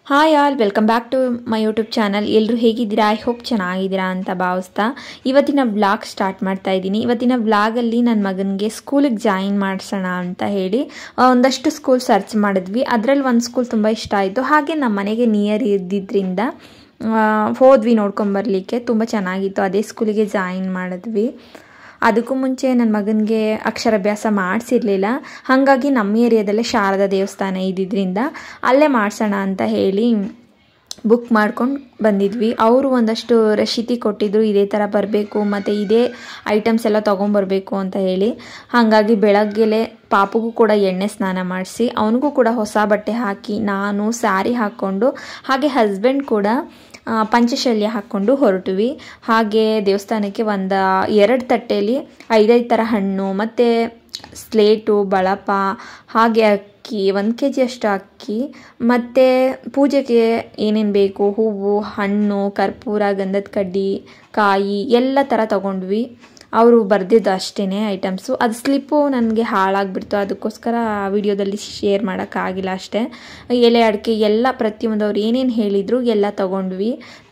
Hi all welcome back to my YouTube channel. ಎಲ್ಲರೂ ಹೇಗಿದ್ದೀರಾ? I hope ಚೆನ್ನಾಗಿದ್ದೀರಾ ಅಂತ ಭಾವಿಸ್ತಾ ಇವತ್ತಿನ ವ್ಲಾಗ್ ಸ್ಟಾರ್ಟ್ ಮಾಡ್ತಾ ಇದ್ದೀನಿ. ಇವತ್ತಿನ ವ್ಲಾಗಲ್ಲಿ ನನ್ನ ಮಗನಿಗೆ ಸ್ಕೂಲಿಗೆ ಜಾಯಿನ್ ಮಾಡಿಸೋಣ ಅಂತ ಹೇಳಿ ಒಂದಷ್ಟು ಸ್ಕೂಲ್ ಸರ್ಚ್ ಮಾಡಿದ್ವಿ. ಅದರಲ್ಲಿ ಒಂದು ಸ್ಕೂಲ್ ತುಂಬ ಇಷ್ಟ ಆಯಿತು. ಹಾಗೆ ನಮ್ಮ ಮನೆಗೆ ನಿಯರ್ ಇದ್ದಿದ್ದರಿಂದ ಹೋದ್ವಿ ನೋಡ್ಕೊಂಬರ್ಲಿಕ್ಕೆ. ತುಂಬ ಚೆನ್ನಾಗಿತ್ತು. ಅದೇ ಸ್ಕೂಲಿಗೆ ಜಾಯಿನ್ ಮಾಡಿದ್ವಿ. ಅದಕ್ಕೂ ಮುಂಚೆ ನನ್ನ ಮಗನಿಗೆ ಅಕ್ಷರಾಭ್ಯಾಸ ಮಾಡಿಸಿರಲಿಲ್ಲ. ಹಾಗಾಗಿ ನಮ್ಮ ಏರಿಯಾದಲ್ಲೇ ಶಾರದಾ ದೇವಸ್ಥಾನ ಇದ್ದಿದ್ದರಿಂದ ಅಲ್ಲೇ ಮಾಡಿಸೋಣ ಅಂತ ಹೇಳಿ ಬುಕ್ ಮಾಡ್ಕೊಂಡು ಬಂದಿದ್ವಿ. ಅವರು ಒಂದಷ್ಟು ರಶೀತಿ ಕೊಟ್ಟಿದ್ರು, ಇದೇ ಥರ ಬರಬೇಕು ಮತ್ತು ಇದೇ ಐಟಮ್ಸ್ ಎಲ್ಲ ತೊಗೊಂಬರ್ಬೇಕು ಅಂತ ಹೇಳಿ. ಹಾಗಾಗಿ ಬೆಳಗ್ಗೆಲೇ ಪಾಪಗೂ ಕೂಡ ಎಣ್ಣೆ ಸ್ನಾನ ಮಾಡಿಸಿ ಅವನಿಗೂ ಕೂಡ ಹೊಸ ಬಟ್ಟೆ ಹಾಕಿ ನಾನು ಸ್ಯಾರಿ ಹಾಕ್ಕೊಂಡು ಹಾಗೆ ಹಸ್ಬೆಂಡ್ ಕೂಡ ಪಂಚಶಲ್ಯ ಹಾಕ್ಕೊಂಡು ಹೊರಟುವಿ. ಹಾಗೆ ದೇವಸ್ಥಾನಕ್ಕೆ ಒಂದು 2 ತಟ್ಟೆಯಲ್ಲಿ 5 ಥರ ಹಣ್ಣು ಮತ್ತು ಸ್ಲೇಟು, ಬಳಪ, ಹಾಗೆ ಅಕ್ಕಿ 1 kg ಅಷ್ಟು ಅಕ್ಕಿ ಮತ್ತು ಪೂಜೆಗೆ ಏನೇನು ಬೇಕು ಹೂವು, ಹಣ್ಣು, ಕರ್ಪೂರ, ಗಂಧದ ಕಡ್ಡಿ, ಕಾಯಿ ಎಲ್ಲ ಥರ ತೊಗೊಂಡ್ವಿ. ಅವರು ಬರೆದಿದ್ದು ಅಷ್ಟೇ ಐಟಮ್ಸು. ಅದು ಸ್ಲಿಪ್ಪು ನನಗೆ ಹಾಳಾಗಿಬಿಡ್ತು, ಅದಕ್ಕೋಸ್ಕರ ವಿಡಿಯೋದಲ್ಲಿ ಶೇರ್ ಮಾಡೋಕ್ಕಾಗಿಲ್ಲ ಅಷ್ಟೇ. ಎಲೆ ಅಡಿಕೆ ಎಲ್ಲ ಪ್ರತಿಯೊಂದು ಅವ್ರು ಏನೇನು ಹೇಳಿದರು ಎಲ್ಲ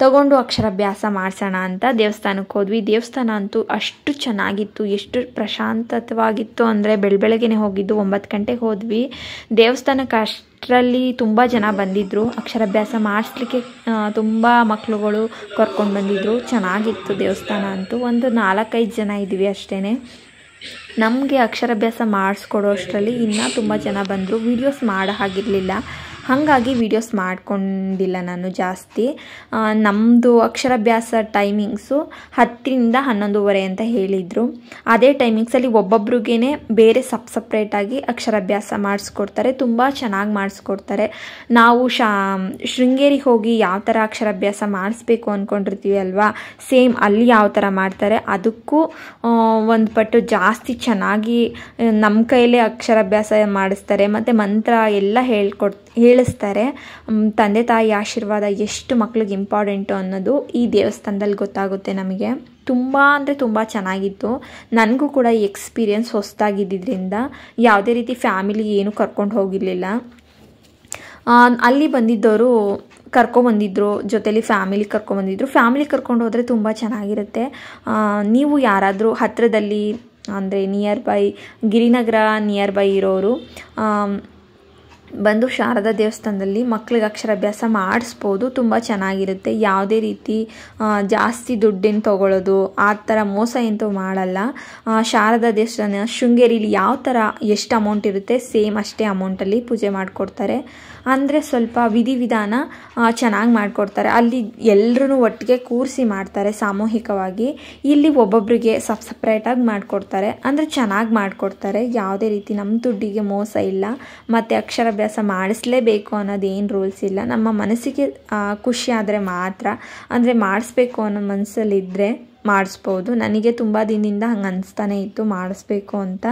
ತಗೊಂಡು ಅಕ್ಷರಾಭ್ಯಾಸ ಮಾಡಿಸೋಣ ಅಂತ ದೇವಸ್ಥಾನಕ್ಕೆ ಹೋದ್ವಿ. ದೇವಸ್ಥಾನ ಅಂತೂ ಅಷ್ಟು ಚೆನ್ನಾಗಿತ್ತು, ಎಷ್ಟು ಪ್ರಶಾಂತವಾಗಿತ್ತು ಅಂದರೆ ಬೆಳಗ್ಗೆನೇ ಹೋಗಿದ್ದು. 9 ಗಂಟೆಗೆ ಹೋದ್ವಿ ದೇವಸ್ಥಾನಕ್ಕೆ. ಅಷ್ಟರಲ್ಲಿ ತುಂಬ ಜನ ಬಂದಿದ್ದರು ಅಕ್ಷರಾಭ್ಯಾಸ ಮಾಡಿಸ್ಲಿಕ್ಕೆ. ತುಂಬ ಮಕ್ಕಳುಗಳು ಕರ್ಕೊಂಡು ಬಂದಿದ್ದರು. ಚೆನ್ನಾಗಿತ್ತು ದೇವಸ್ಥಾನ ಅಂತೂ. ಒಂದು 4-5 ಜನ ಇದ್ವಿ ಅಷ್ಟೇ. ನಮಗೆ ಅಕ್ಷರಾಭ್ಯಾಸ ಮಾಡಿಸ್ಕೊಡೋ ಅಷ್ಟರಲ್ಲಿ ಇನ್ನೂ ತುಂಬ ಜನ ಬಂದರು. ವೀಡಿಯೋಸ್ ಮಾಡೋ ಹಾಗಿರಲಿಲ್ಲ, ಹಾಗಾಗಿ ವೀಡಿಯೋಸ್ ಮಾಡ್ಕೊಂಡಿಲ್ಲ ನಾನು ಜಾಸ್ತಿ. ನಮ್ಮದು ಅಕ್ಷರಾಭ್ಯಾಸ ಟೈಮಿಂಗ್ಸು 10ರಿಂದ 11:30 ಅಂತ ಹೇಳಿದರು. ಅದೇ ಟೈಮಿಂಗ್ಸಲ್ಲಿ ಒಬ್ಬೊಬ್ರಿಗೇ ಬೇರೆ ಸಪ್ರೇಟಾಗಿ ಅಕ್ಷರಾಭ್ಯಾಸ ಮಾಡಿಸ್ಕೊಡ್ತಾರೆ. ತುಂಬ ಚೆನ್ನಾಗಿ ಮಾಡಿಸ್ಕೊಡ್ತಾರೆ. ನಾವು ಶೃಂಗೇರಿಗೆ ಹೋಗಿ ಯಾವ ಥರ ಅಕ್ಷರಾಭ್ಯಾಸ ಮಾಡಿಸ್ಬೇಕು ಅಂದ್ಕೊಂಡಿರ್ತೀವಿ ಅಲ್ವಾ, ಸೇಮ್ ಅಲ್ಲಿ ಯಾವ ಥರ ಮಾಡ್ತಾರೆ ಅದಕ್ಕೂ ಒಂದು ಪಟ್ಟು ಜಾಸ್ತಿ ಚೆನ್ನಾಗಿ ನಮ್ಮ ಕೈಯಲ್ಲೇ ಅಕ್ಷರಾಭ್ಯಾಸ ಮಾಡಿಸ್ತಾರೆ. ಮತ್ತು ಮಂತ್ರ ಎಲ್ಲ ಹೇಳಿಸ್ತಾರೆ. ತಂದೆ ತಾಯಿ ಆಶೀರ್ವಾದ ಎಷ್ಟು ಮಕ್ಳಿಗೆ ಇಂಪಾರ್ಟೆಂಟು ಅನ್ನೋದು ಈ ದೇವಸ್ಥಾನದಲ್ಲಿ ಗೊತ್ತಾಗುತ್ತೆ ನಮಗೆ. ತುಂಬ ಅಂದರೆ ತುಂಬ ಚೆನ್ನಾಗಿತ್ತು. ನನಗೂ ಕೂಡ ಈ ಎಕ್ಸ್ಪೀರಿಯೆನ್ಸ್ ಹೊಸದಾಗಿದ್ದರಿಂದ ಯಾವುದೇ ರೀತಿ ಫ್ಯಾಮಿಲಿ ಏನೂ ಕರ್ಕೊಂಡು ಹೋಗಿರಲಿಲ್ಲ. ಅಲ್ಲಿ ಬಂದಿದ್ದವರು ಕರ್ಕೊಂಬಂದಿದ್ರು, ಜೊತೇಲಿ ಫ್ಯಾಮಿಲಿ ಕರ್ಕೊಂಬಂದಿದ್ರು. ಫ್ಯಾಮಿಲಿ ಕರ್ಕೊಂಡು ಹೋದರೆ ತುಂಬ ಚೆನ್ನಾಗಿರುತ್ತೆ. ನೀವು ಯಾರಾದರೂ ಹತ್ತಿರದಲ್ಲಿ ಅಂದರೆ near by Girinagar near by ಇರೋರು ಬಂದು ಶಾರದಾ ದೇವಸ್ಥಾನದಲ್ಲಿ ಮಕ್ಕಳಿಗೆ ಅಕ್ಷರಾಭ್ಯಾಸ ಮಾಡಿಸ್ಬೋದು. ತುಂಬ ಚೆನ್ನಾಗಿರುತ್ತೆ. ಯಾವುದೇ ರೀತಿ ಜಾಸ್ತಿ ದುಡ್ಡೇನು ತೊಗೊಳ್ಳೋದು ಆ ಥರ ಮೋಸ ಎಂತೂ ಮಾಡಲ್ಲ. ಶಾರದಾ ದೇವಸ್ಥಾನ ಶೃಂಗೇರಿಲಿ ಯಾವ ಥರ ಎಷ್ಟು ಅಮೌಂಟ್ ಇರುತ್ತೆ ಸೇಮ್ ಅಷ್ಟೇ ಅಮೌಂಟಲ್ಲಿ ಪೂಜೆ ಮಾಡಿಕೊಡ್ತಾರೆ. ಅಂದರೆ ಸ್ವಲ್ಪ ವಿಧಿವಿಧಾನ ಚೆನ್ನಾಗಿ ಮಾಡಿಕೊಡ್ತಾರೆ. ಅಲ್ಲಿ ಎಲ್ಲರೂ ಒಟ್ಟಿಗೆ ಕೂರಿಸಿ ಮಾಡ್ತಾರೆ ಸಾಮೂಹಿಕವಾಗಿ. ಇಲ್ಲಿ ಒಬ್ಬೊಬ್ಬರಿಗೆ ಸಪ್ರೇಟಾಗಿ ಮಾಡಿಕೊಡ್ತಾರೆ. ಅಂದರೆ ಚೆನ್ನಾಗಿ ಮಾಡಿಕೊಡ್ತಾರೆ. ಯಾವುದೇ ರೀತಿ ನಮ್ಮ ದುಡ್ಡಿಗೆ ಮೋಸ ಇಲ್ಲ. ಮತ್ತು ಅಕ್ಷರಾಭ್ಯಾಸ ಮಾಡಿಸ್ಲೇಬೇಕು ಅನ್ನೋದೇನು ರೂಲ್ಸ್ ಇಲ್ಲ. ನಮ್ಮ ಮನಸ್ಸಿಗೆ ಖುಷಿ ಆದರೆ ಮಾತ್ರ, ಅಂದರೆ ಮಾಡಿಸ್ಬೇಕು ಅನ್ನೋ ಮನಸ್ಸಲ್ಲಿದ್ದರೆ ಮಾಡಿಸ್ಬೋದು. ನನಗೆ ತುಂಬ ದಿನದಿಂದ ಹಂಗೆ ಅನಿಸ್ತಾನೆ ಇತ್ತು ಮಾಡಿಸ್ಬೇಕು ಅಂತ.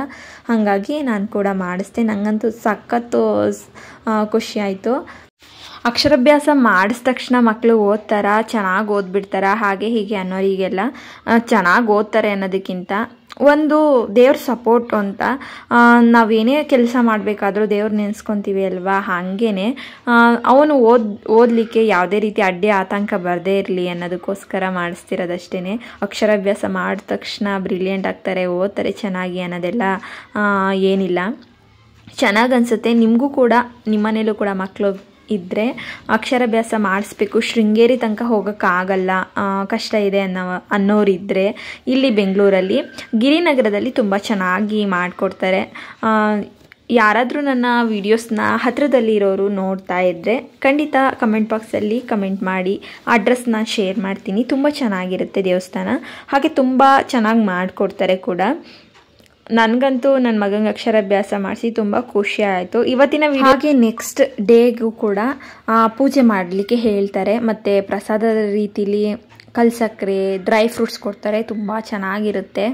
ಹಾಗಾಗಿ ನಾನು ಕೂಡ ಮಾಡಿಸ್ದೆ. ನನಗಂತೂ ಸಖತ್ತು ಖುಷಿ ಆಯಿತು. ಅಕ್ಷರಾಭ್ಯಾಸ ಮಾಡಿದ ತಕ್ಷಣ ಮಕ್ಕಳು ಓದ್ತಾರ, ಚೆನ್ನಾಗಿ ಓದ್ಬಿಡ್ತಾರ ಹಾಗೆ ಹೀಗೆ ಅನ್ನೋರಿಗೆಲ್ಲ ಚೆನ್ನಾಗಿ ಓದ್ತಾರೆ ಅನ್ನೋದಕ್ಕಿಂತ ಒಂದು ದೇವ್ರ ಸಪೋರ್ಟ್ ಅಂತ. ನಾವೇನೇ ಕೆಲಸ ಮಾಡಬೇಕಾದ್ರೂ ದೇವ್ರು ನೆನೆಸ್ಕೊತೀವಿ ಅಲ್ವಾ, ಹಾಗೇ ಅವನು ಓದಲಿಕ್ಕೆ ಯಾವುದೇ ರೀತಿ ಅಡ್ಡಿ ಆತಂಕ ಬರದೇ ಇರಲಿ ಅನ್ನೋದಕ್ಕೋಸ್ಕರ ಮಾಡಿಸ್ತಿರೋದಷ್ಟೇ. ಅಕ್ಷರಾಭ್ಯಾಸ ಮಾಡಿದ ತಕ್ಷಣ ಬ್ರಿಲಿಯಂಟ್ ಆಗ್ತಾರೆ, ಓದ್ತಾರೆ ಚೆನ್ನಾಗಿ ಅನ್ನೋದೆಲ್ಲ ಏನಿಲ್ಲ. ಚೆನ್ನಾಗಿ ಅನಿಸುತ್ತೆ. ನಿಮಗೂ ಕೂಡ ನಿಮ್ಮನೇಲೂ ಕೂಡ ಮಕ್ಕಳು ಇದ್ದರೆ ಅಕ್ಷರಾಭ್ಯಾಸ ಮಾಡಿಸ್ಬೇಕು. ಶೃಂಗೇರಿ ತನಕ ಹೋಗೋಕ್ಕಾಗಲ್ಲ, ಕಷ್ಟ ಇದೆ ಅನ್ನೋರಿದ್ದರೆ ಇಲ್ಲಿ ಬೆಂಗಳೂರಲ್ಲಿ ಗಿರಿನಗರದಲ್ಲಿ ತುಂಬ ಚೆನ್ನಾಗಿ ಮಾಡಿಕೊಡ್ತಾರೆ. ಯಾರಾದರೂ ನನ್ನ ವೀಡಿಯೋಸ್ನ ಹತ್ತಿರದಲ್ಲಿರೋರು ನೋಡ್ತಾ ಇದ್ದರೆ ಖಂಡಿತ ಕಮೆಂಟ್ ಬಾಕ್ಸಲ್ಲಿ ಕಮೆಂಟ್ ಮಾಡಿ, ಅಡ್ರೆಸ್ನ ಶೇರ್ ಮಾಡ್ತೀನಿ. ತುಂಬ ಚೆನ್ನಾಗಿರುತ್ತೆ ದೇವಸ್ಥಾನ. ಹಾಗೆ ತುಂಬ ಚೆನ್ನಾಗಿ ಮಾಡಿಕೊಡ್ತಾರೆ ಕೂಡ. ನನಗಂತೂ ನನ್ನ ಮಗನಿಗೆ ಅಕ್ಷರಾಭ್ಯಾಸ ಮಾಡಿಸಿ ತುಂಬ ಖುಷಿ ಆಯಿತು. ಇವತ್ತಿನ ಹಾಗೆ ನೆಕ್ಸ್ಟ್ ಡೇಗೂ ಕೂಡ ಪೂಜೆ ಮಾಡಲಿಕ್ಕೆ ಹೇಳ್ತಾರೆ. ಮತ್ತು ಪ್ರಸಾದದ ರೀತಿಲಿ ಕಲ್ಸಕ್ಕರೆ, ಡ್ರೈ ಫ್ರೂಟ್ಸ್ ಕೊಡ್ತಾರೆ. ತುಂಬ ಚೆನ್ನಾಗಿರುತ್ತೆ.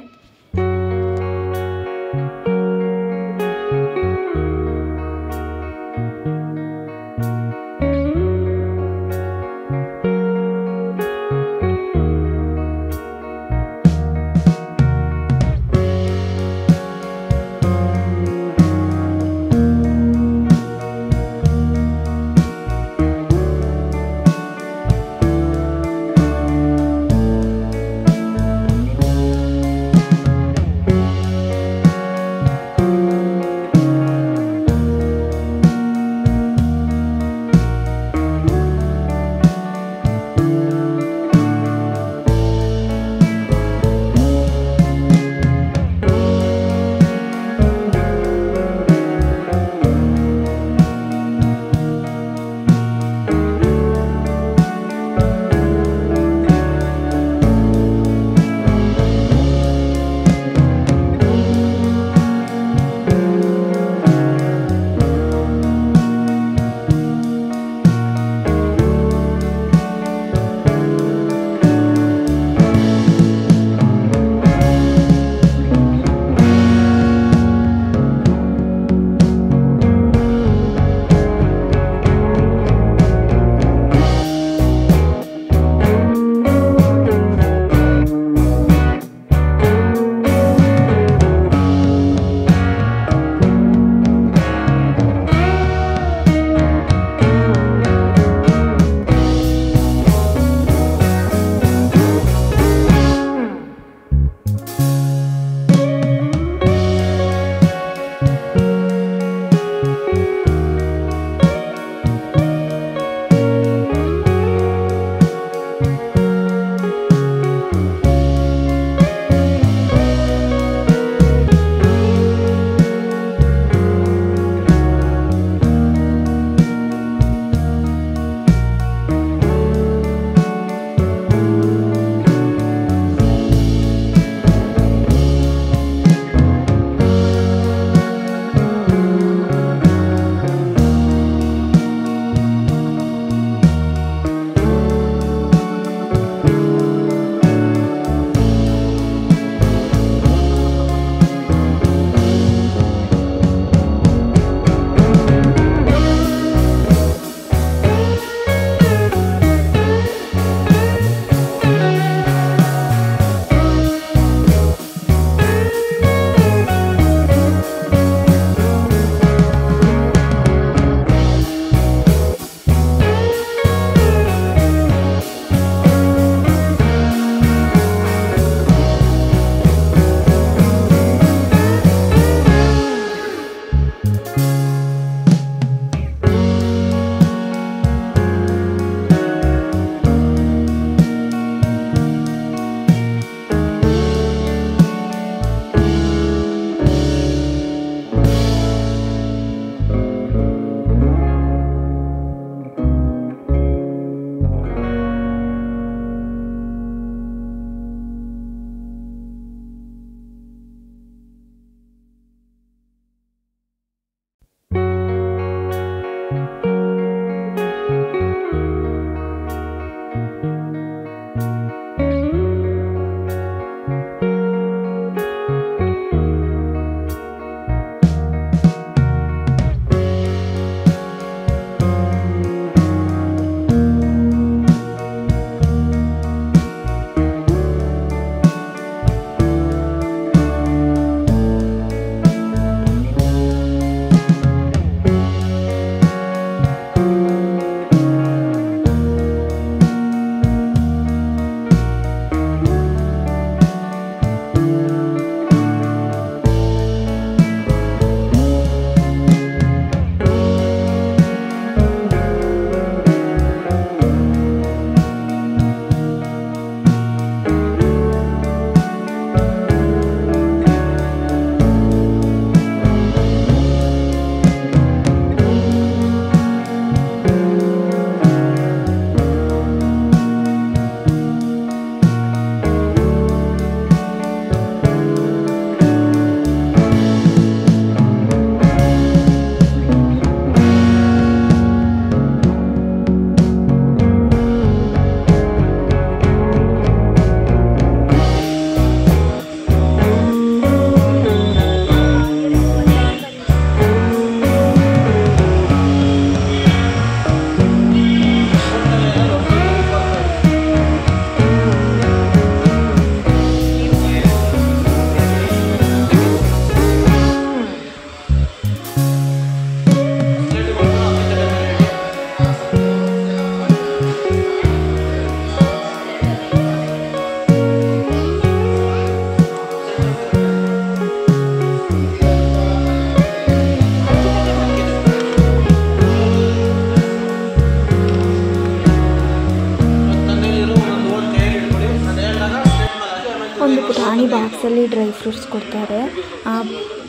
ಬಾಕ್ಸಲ್ಲಿ ಡ್ರೈ ಫ್ರೂಟ್ಸ್ ಕೊಡ್ತಾರೆ,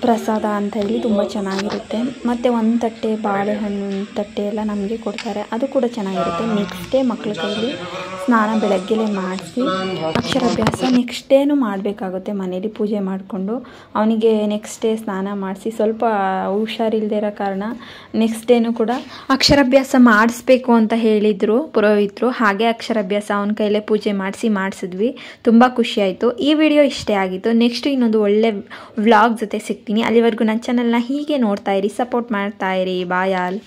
ಪ್ರಸಾದ ಅಂತ ಹೇಳಿ ತುಂಬ ಚೆನ್ನಾಗಿರುತ್ತೆ. ಮತ್ತು ಒಂದು ತಟ್ಟೆ ಬಾಳೆಹಣ್ಣು ತಟ್ಟೆ ಎಲ್ಲ ನಮಗೆ ಕೊಡ್ತಾರೆ, ಅದು ಕೂಡ ಚೆನ್ನಾಗಿರುತ್ತೆ. ನೆಕ್ಸ್ಟ್ ಡೇ ಮಕ್ಕಳ ಕೈಲಿ ಸ್ನಾನ ಬೆಳಗ್ಗೆಲೇ ಮಾಡಿಸಿ ಅಕ್ಷರಾಭ್ಯಾಸ ನೆಕ್ಸ್ಟ್ ಡೇನೂ ಮಾಡಬೇಕಾಗುತ್ತೆ. ಮನೇಲಿ ಪೂಜೆ ಮಾಡಿಕೊಂಡು ಅವನಿಗೆ ನೆಕ್ಸ್ಟ್ ಡೇ ಸ್ನಾನ ಮಾಡಿಸಿ, ಸ್ವಲ್ಪ ಹುಷಾರಿಲ್ಲದೆ ಇರೋ ಕಾರಣ ನೆಕ್ಸ್ಟ್ ಡೇನೂ ಕೂಡ ಅಕ್ಷರಾಭ್ಯಾಸ ಮಾಡಿಸ್ಬೇಕು ಅಂತ ಹೇಳಿದರು ಪುರೋಹಿತರು. ಹಾಗೆ ಅಕ್ಷರಾಭ್ಯಾಸ ಅವನ ಕೈಲೇ ಪೂಜೆ ಮಾಡಿಸಿದ್ವಿ. ತುಂಬ ಖುಷಿಯಾಯಿತು. ಈ ವಿಡಿಯೋ ಇಷ್ಟೇ ಆಗಿತ್ತು. ನೆಕ್ಸ್ಟ್ ಇನ್ನೊಂದು ಒಳ್ಳೆ ವ್ಲಾಗ್ ಜೊತೆ ಸಿಗ್ತೀನಿ. ಅಲ್ಲಿವರೆಗೂ ನನ್ನ ಚಾನಲ್ನ ಹೀಗೆ ನೋಡ್ತಾ ಇರಿ, ಸಪೋರ್ಟ್ ಮಾಡ್ತಾ ಇರಿ. Bye all.